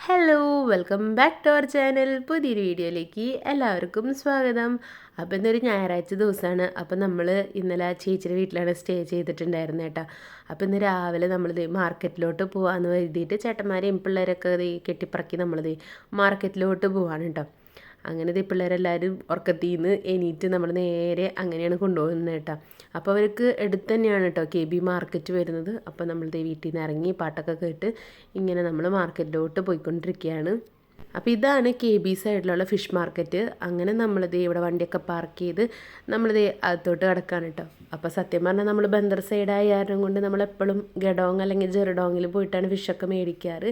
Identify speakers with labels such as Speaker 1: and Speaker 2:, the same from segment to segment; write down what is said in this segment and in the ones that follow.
Speaker 1: Hello welcome back to our channel. പുതിയൊരു വീഡിയോയിലേക്ക് എല്ലാവർക്കും സ്വാഗതം. അപ്പോൾ ഇന്നൊരു ഞായറാഴ്ച ദിവസമാണ്. അപ്പോൾ നമ്മൾ ഇന്നലെ ചേച്ചിയുടെ വീട്ടിലാണ് സ്റ്റേ ചെയ്തിട്ടുണ്ടായിരുന്നത് കേട്ടോ. അപ്പോൾ ഇന്ന് രാവിലെ നമ്മളിത് മാർക്കറ്റിലോട്ട് പോകാമെന്ന് കരുതിയിട്ട് ചേട്ടന്മാരെയും പിള്ളേരൊക്കെ കെട്ടിപ്പറക്കി നമ്മളിത് മാർക്കറ്റിലോട്ട് പോവാണ് കേട്ടോ. അങ്ങനെ ഈ പിള്ളേരെല്ലാവരും ഉറക്കത്തിൽ നിന്ന് എണീറ്റ് നമ്മൾ നേരെ അങ്ങനെയാണ് കൊണ്ടുപോകുന്നത് കേട്ടോ. അപ്പോൾ അവർക്ക് അടുത്ത് തന്നെയാണ് കേട്ടോ KB മാർക്കറ്റ് വരുന്നത്. അപ്പോൾ നമ്മളിത് വീട്ടിൽ നിന്ന് ഇറങ്ങി പാട്ടൊക്കെ കേട്ട് ഇങ്ങനെ നമ്മൾ മാർക്കറ്റിലോട്ട് പോയിക്കൊണ്ടിരിക്കുകയാണ്. അപ്പോൾ ഇതാണ് KB സൈഡിലുള്ള ഫിഷ് മാർക്കറ്റ്. അങ്ങനെ നമ്മളിത് ഇവിടെ വണ്ടിയൊക്കെ പാർക്ക് ചെയ്ത് നമ്മളിത് അകത്തോട്ട് കിടക്കാണ് കേട്ടോ. അപ്പോൾ സത്യം പറഞ്ഞാൽ നമ്മൾ ബന്ദർ സൈഡായ കാരണം കൊണ്ട് നമ്മളെപ്പോഴും ഗഡോങ് അല്ലെങ്കിൽ ജെറുഡോങ്ങിൽ പോയിട്ടാണ് ഫിഷൊക്കെ മേടിക്കാറ്.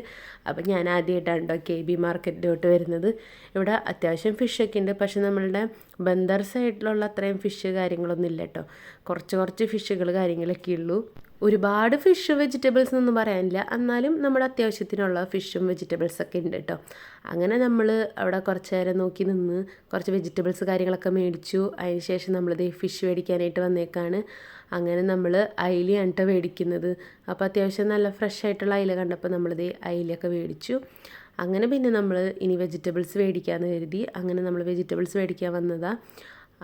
Speaker 1: അപ്പോൾ ഞാൻ ആദ്യമായിട്ടാണ് കേട്ടോ KB മാർക്കറ്റിലോട്ട് വരുന്നത്. ഇവിടെ അത്യാവശ്യം ഫിഷൊക്കെ ഉണ്ട്, പക്ഷെ നമ്മളുടെ ബന്ദർ സൈഡിലുള്ള അത്രയും ഫിഷ് കാര്യങ്ങളൊന്നും ഇല്ല കേട്ടോ. കുറച്ച് ഫിഷുകൾ കാര്യങ്ങളൊക്കെ ഉള്ളൂ. ഒരുപാട് ഫിഷ് വെജിറ്റബിൾസ് എന്നൊന്നും പറയാനില്ല, എന്നാലും നമ്മുടെ അത്യാവശ്യത്തിനുള്ള ഫിഷും വെജിറ്റബിൾസൊക്കെ ഉണ്ട് കേട്ടോ. അങ്ങനെ നമ്മൾ അവിടെ കുറച്ച് നേരം നോക്കി നിന്ന് കുറച്ച് വെജിറ്റബിൾസ് കാര്യങ്ങളൊക്കെ മേടിച്ചു. അതിന് ശേഷം നമ്മളിത് ഫിഷ് മേടിക്കാനായിട്ട് വന്നേക്കാണ്. അങ്ങനെ നമ്മൾ അയിലയാണ് കേട്ടോ മേടിക്കുന്നത്. അപ്പോൾ അത്യാവശ്യം നല്ല ഫ്രഷ് ആയിട്ടുള്ള അയില കണ്ടപ്പോൾ നമ്മളിത് അയിലയൊക്കെ മേടിച്ചു. അങ്ങനെ പിന്നെ നമ്മൾ ഇനി വെജിറ്റബിൾസ് മേടിക്കാമെന്ന് കരുതി അങ്ങനെ നമ്മൾ വെജിറ്റബിൾസ് മേടിക്കാൻ വന്നതാണ്.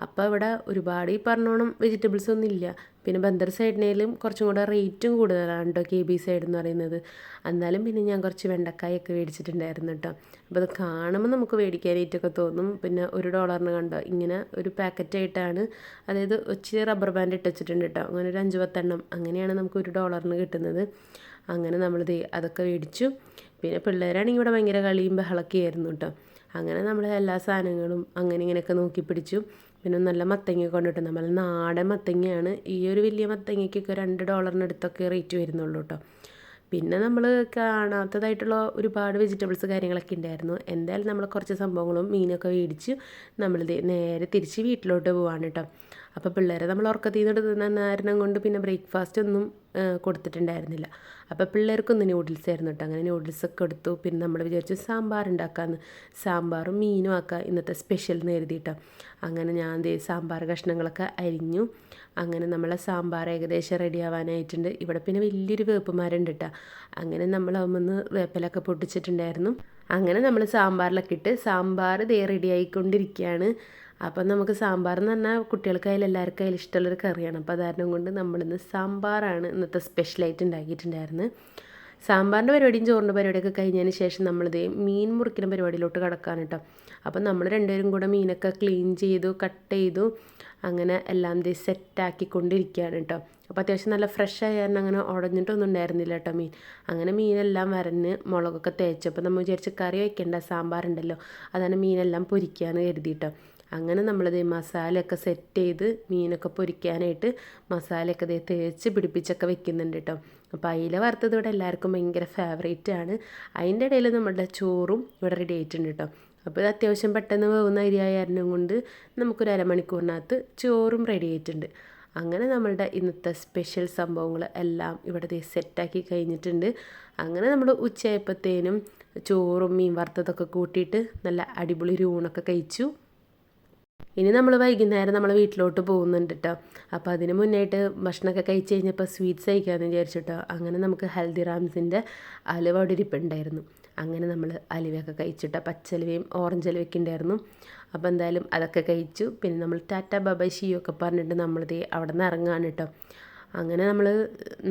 Speaker 1: അപ്പോൾ ഇവിടെ ഒരുപാട് ഈ പറഞ്ഞോണം വെജിറ്റബിൾസ് ഒന്നും ഇല്ല. പിന്നെ ബന്ദർ സൈഡിനേലും കുറച്ചും കൂടെ റേറ്റും കൂടുതലാണ് കേട്ടോ KB സൈഡ് എന്ന് പറയുന്നത്. എന്നാലും പിന്നെ ഞാൻ കുറച്ച് വെണ്ടക്കായൊക്കെ മേടിച്ചിട്ടുണ്ടായിരുന്നു കേട്ടോ. അപ്പോൾ അത് കാണുമ്പോൾ നമുക്ക് മേടിക്കാനായിട്ടൊക്കെ തോന്നും. പിന്നെ $1 കണ്ടോ ഇങ്ങനെ ഒരു പാക്കറ്റായിട്ടാണ്, അതായത് ഇച്ചിരി റബ്ബർ ബാൻഡ് ഇട്ട് വെച്ചിട്ടുണ്ട് കേട്ടോ. അങ്ങനെ ഒരു 5-10 എണ്ണം അങ്ങനെയാണ് നമുക്ക് $1 കിട്ടുന്നത്. അങ്ങനെ നമ്മളിത് അതൊക്കെ മേടിച്ചു. പിന്നെ പിള്ളേരാണെങ്കിൽ ഇവിടെ ഭയങ്കര കളിയും ബഹളമൊക്കെ ആയിരുന്നു കേട്ടോ. അങ്ങനെ നമ്മൾ എല്ലാ സാധനങ്ങളും അങ്ങനെ ഇങ്ങനെയൊക്കെ നോക്കി പിടിച്ചു. പിന്നെ നല്ല മത്തങ്ങ കൊണ്ടിട്ട് നമ്മൾ നാടൻ മത്തങ്ങയാണ്. ഈ ഒരു വലിയ മത്തങ്ങയ്ക്കൊക്കെ $2 റേറ്റ് വരുന്നുള്ളൂ കേട്ടോ. പിന്നെ നമ്മൾ കാണാത്തതായിട്ടുള്ള ഒരുപാട് വെജിറ്റബിൾസ് കാര്യങ്ങളൊക്കെ ഉണ്ടായിരുന്നു. എന്തായാലും നമ്മൾ കുറച്ച് സംഭവങ്ങളും മീനൊക്കെ മേടിച്ച് നമ്മളിത് നേരെ തിരിച്ച് വീട്ടിലോട്ട് പോവാണ് കേട്ടോ. അപ്പോൾ പിള്ളേരെ നമ്മൾ ഉറക്കത്തിൽ നിന്ന് എടുക്കുന്ന കാരണം കൊണ്ട് പിന്നെ ബ്രേക്ക്ഫാസ്റ്റ് ഒന്നും കൊടുത്തിട്ടുണ്ടായിരുന്നില്ല. അപ്പോൾ പിള്ളേർക്കൊന്ന് നൂഡിൽസ് ആയിരുന്നു കേട്ടോ. അങ്ങനെ നൂഡിൽസൊക്കെ എടുത്തു. പിന്നെ നമ്മൾ വിചാരിച്ചു സാമ്പാർ ഉണ്ടാക്കാമെന്ന്. സാമ്പാറും മീനും ആക്കാം ഇന്നത്തെ സ്പെഷ്യൽ എന്ന് കരുതിയിട്ടോ. അങ്ങനെ ഞാൻ സാമ്പാർ കഷ്ണങ്ങളൊക്കെ അരിഞ്ഞു. അങ്ങനെ നമ്മളെ സാമ്പാർ ഏകദേശം റെഡി ആവാനായിട്ടുണ്ട്. ഇവിടെ പിന്നെ വലിയൊരു വേപ്പുമരമുണ്ട് കേട്ടോ. അങ്ങനെ നമ്മൾ അതൊന്ന് വേപ്പിലൊക്കെ പൊട്ടിച്ചിട്ടുണ്ടായിരുന്നു. അങ്ങനെ നമ്മൾ സാമ്പാറിലൊക്കെ ഇട്ട് സാമ്പാർ റെഡി ആയിക്കൊണ്ടിരിക്കുകയാണ്. അപ്പം നമുക്ക് സാമ്പാർ എന്ന് പറഞ്ഞാൽ കുട്ടികൾക്കായാലും എല്ലാവർക്കും അതിൽ ഇഷ്ടമുള്ളൊരു കറിയാണ്. അപ്പോൾ അതാരണം കൊണ്ട് നമ്മളിന്ന് സാമ്പാറാണ് ഇന്നത്തെ സ്പെഷ്യലായിട്ട് ഉണ്ടാക്കിയിട്ടുണ്ടായിരുന്നത്. സാമ്പാറിൻ്റെ പരിപാടിയും ചോറിൻ്റെ പരിപാടിയൊക്കെ കഴിഞ്ഞതിന് ശേഷം നമ്മളിത് മീൻ മുറിക്കുന്ന പരിപാടിയിലോട്ട് കിടക്കാണ് കേട്ടോ. അപ്പം നമ്മൾ രണ്ടുപേരും കൂടെ മീനൊക്കെ ക്ലീൻ ചെയ്തു, കട്ട് ചെയ്തു, അങ്ങനെ എല്ലാം സെറ്റാക്കിക്കൊണ്ടിരിക്കുകയാണ് കേട്ടോ. അപ്പോൾ അത്യാവശ്യം നല്ല ഫ്രഷ് ആയ കാരണം അങ്ങനെ ഉടഞ്ഞിട്ടൊന്നും ഉണ്ടായിരുന്നില്ല കേട്ടോ മീൻ. അങ്ങനെ മീനെല്ലാം വരഞ്ഞ് മുളകൊക്കെ തേച്ചപ്പോൾ നമ്മൾ വിചാരിച്ച് കറി വയ്ക്കേണ്ട സാമ്പാറുണ്ടല്ലോ, അതാണ് മീനെല്ലാം പൊരിക്കാമെന്ന് കരുതിയിട്ടോ. അങ്ങനെ നമ്മളിത് മസാലയൊക്കെ സെറ്റ് ചെയ്ത് മീനൊക്കെ പൊരിക്കാനായിട്ട് മസാലയൊക്കെ തേച്ച് പിടിപ്പിച്ചൊക്കെ വെക്കുന്നുണ്ട് കേട്ടോ. അപ്പോൾ അയില വറുത്തത് ഇവിടെ എല്ലാവർക്കും ഭയങ്കര ഫേവറേറ്റ് ആണ്. അതിൻ്റെ ഇടയിൽ നമ്മളുടെ ചോറും ഇവിടെ റെഡി ആയിട്ടുണ്ട് കേട്ടോ. അപ്പോൾ ഇത് അത്യാവശ്യം പെട്ടെന്ന് വേവുന്ന അരിയായ കാരണം കൊണ്ട് നമുക്കൊരു അരമണിക്കൂറിനകത്ത് ചോറും റെഡി ആയിട്ടുണ്ട്. അങ്ങനെ നമ്മളുടെ ഇന്നത്തെ സ്പെഷ്യൽ സംഭവങ്ങൾ എല്ലാം ഇവിടെ സെറ്റാക്കി കഴിഞ്ഞിട്ടുണ്ട്. അങ്ങനെ നമ്മൾ ഉച്ചയായപ്പോഴത്തേനും ചോറും മീൻ വറുത്തതൊക്കെ കൂട്ടിയിട്ട് നല്ല അടിപൊളി ഊണൊക്കെ കഴിച്ചു. ഇനി നമ്മൾ വൈകുന്നേരം നമ്മൾ വീട്ടിലോട്ട് പോകുന്നുണ്ട് കേട്ടോ. അപ്പോൾ അതിന് മുന്നായിട്ട് ഭക്ഷണമൊക്കെ കഴിച്ച് കഴിഞ്ഞപ്പോൾ സ്വീറ്റ്സ് കഴിക്കാമെന്ന് വിചാരിച്ചിട്ടോ. അങ്ങനെ നമുക്ക് ഹൽദിറാംസിൻ്റെ അലുവ അവിടെ ഇരിപ്പുണ്ടായിരുന്നു. അങ്ങനെ നമ്മൾ അലുവയൊക്കെ കഴിച്ചിട്ടോ. പച്ചലുവയും ഓറഞ്ച് അലുവയൊക്കെ ഉണ്ടായിരുന്നു. അപ്പോൾ എന്തായാലും അതൊക്കെ കഴിച്ചു. പിന്നെ നമ്മൾ ടാറ്റ ബൈ ഷിയോ ഒക്കെ പറഞ്ഞിട്ട് നമ്മളിത് അവിടെ നിന്ന് ഇറങ്ങുകയാണ് കേട്ടോ. അങ്ങനെ നമ്മൾ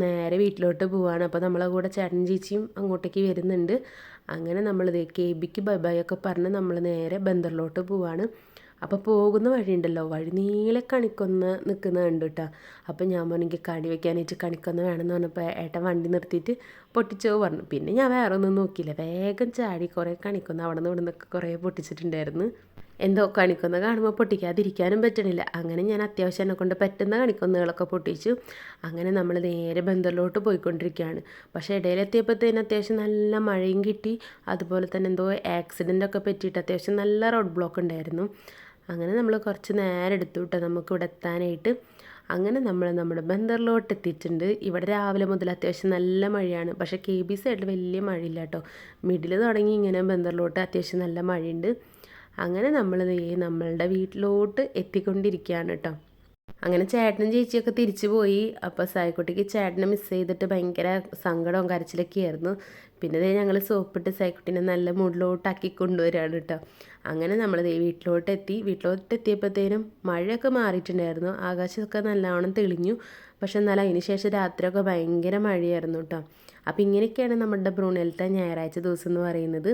Speaker 1: നേരെ വീട്ടിലോട്ട് പോവുകയാണ്. അപ്പോൾ നമ്മളെ കൂടെ ചേട്ടൻ ചേച്ചിയും അങ്ങോട്ടേക്ക് വരുന്നുണ്ട്. അങ്ങനെ നമ്മളിത് KBക്ക് ബൈ ഒക്കെ പറഞ്ഞ് നമ്മൾ നേരെ ബന്ദറിലോട്ട് പോവുകയാണ്. അപ്പോൾ പോകുന്ന വഴിയുണ്ടല്ലോ, വഴി നീളെ കണിക്കൊന്ന് നിൽക്കുന്നത് കണ്ടു കേട്ടോ. അപ്പോൾ ഞാൻ പറഞ്ഞെങ്കിൽ കണി വയ്ക്കാനായിട്ട് കണിക്കൊന്ന വേണമെന്ന് പറഞ്ഞപ്പോൾ ഏട്ടൻ വണ്ടി നിർത്തിയിട്ട് പൊട്ടിച്ചോ പറഞ്ഞു. പിന്നെ ഞാൻ വേറെ ഒന്നും നോക്കിയില്ല, വേഗം ചാടി കുറേ കണിക്കൊന്ന അവിടെ നിന്ന് ഇവിടെ നിന്നൊക്കെ കുറേ പൊട്ടിച്ചിട്ടുണ്ടായിരുന്നു. എന്തോ കണിക്കൊന്ന കാണുമ്പോൾ പൊട്ടിക്കാതിരിക്കാനും പറ്റണില്ല. അങ്ങനെ ഞാൻ അത്യാവശ്യം എന്നെ കൊണ്ട് പറ്റുന്ന കണിക്കൊന്നകളൊക്കെ പൊട്ടിച്ചു. അങ്ങനെ നമ്മൾ നേരെ ബന്ദറിലോട്ട് പോയിക്കൊണ്ടിരിക്കുകയാണ്. പക്ഷേ ഇടയിലെത്തിയപ്പോഴത്തേന് അത്യാവശ്യം നല്ല മഴയും കിട്ടി. അതുപോലെ തന്നെ എന്തോ ആക്സിഡൻ്റൊക്കെ പറ്റിയിട്ട് അത്യാവശ്യം നല്ല റോഡ് ബ്ലോക്ക് ഉണ്ടായിരുന്നു. അങ്ങനെ നമ്മൾ കുറച്ച് നേരം എടുത്തു കേട്ടോ നമുക്കിവിടെ എത്താനായിട്ട്. അങ്ങനെ നമ്മൾ നമ്മുടെ ബന്ദറിലോട്ട് എത്തിയിട്ടുണ്ട്. ഇവിടെ രാവിലെ മുതൽ അത്യാവശ്യം നല്ല മഴയാണ്. പക്ഷേ KB സൈഡിൽ വലിയ മഴയില്ല കേട്ടോ. മിഡിൽ തുടങ്ങി ഇങ്ങനെ ബന്ദറിലോട്ട് അത്യാവശ്യം നല്ല മഴയുണ്ട്. അങ്ങനെ നമ്മളുടെ വീട്ടിലോട്ട് എത്തിക്കൊണ്ടിരിക്കുകയാണ് കേട്ടോ. അങ്ങനെ ചേട്ടനും ചേച്ചിയൊക്കെ തിരിച്ചു പോയി. അപ്പോൾ സായിക്കുട്ടിക്ക് ചേട്ടനെ മിസ് ചെയ്തിട്ട് ഭയങ്കര സങ്കടവും കരച്ചിലൊക്കെ ആയിരുന്നു. പിന്നെ ദേ ഞങ്ങൾ സോപ്പിട്ട് സായിക്കുട്ടീനെ നല്ല മൂഡിലോട്ടാക്കി കൊണ്ടുവരികയാണ് കേട്ടോ. അങ്ങനെ നമ്മൾ ദേ വീട്ടിലോട്ടെത്തിയപ്പോഴത്തേനും മഴയൊക്കെ മാറിയിട്ടുണ്ടായിരുന്നു. ആകാശമൊക്കെ നല്ലവണ്ണം തെളിഞ്ഞു. പക്ഷെ എന്നാൽ അതിന് ശേഷം രാത്രിയൊക്കെ ഭയങ്കര മഴയായിരുന്നു കേട്ടോ. അപ്പോൾ ഇങ്ങനെയൊക്കെയാണ് നമ്മുടെ ബ്രൂണേലത്തെ ഞായറാഴ്ച ദിവസം എന്ന് പറയുന്നത്.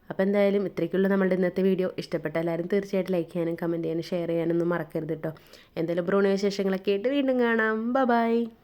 Speaker 1: അപ്പോൾ എന്തായാലും ഇത്രയ്ക്കുള്ള നമ്മളുടെ ഇന്നത്തെ വീഡിയോ ഇഷ്ടപ്പെട്ട എല്ലാവരും തീർച്ചയായിട്ടും ലൈക്ക് ചെയ്യാനും കമൻറ്റ് ചെയ്യാനും ഷെയർ ചെയ്യാനൊന്നും മറക്കരുത് കേട്ടോ. എന്തായാലും ബ്രൂണോ വിശേഷങ്ങളൊക്കെ ആയിട്ട് വീണ്ടും കാണാം. ബൈ.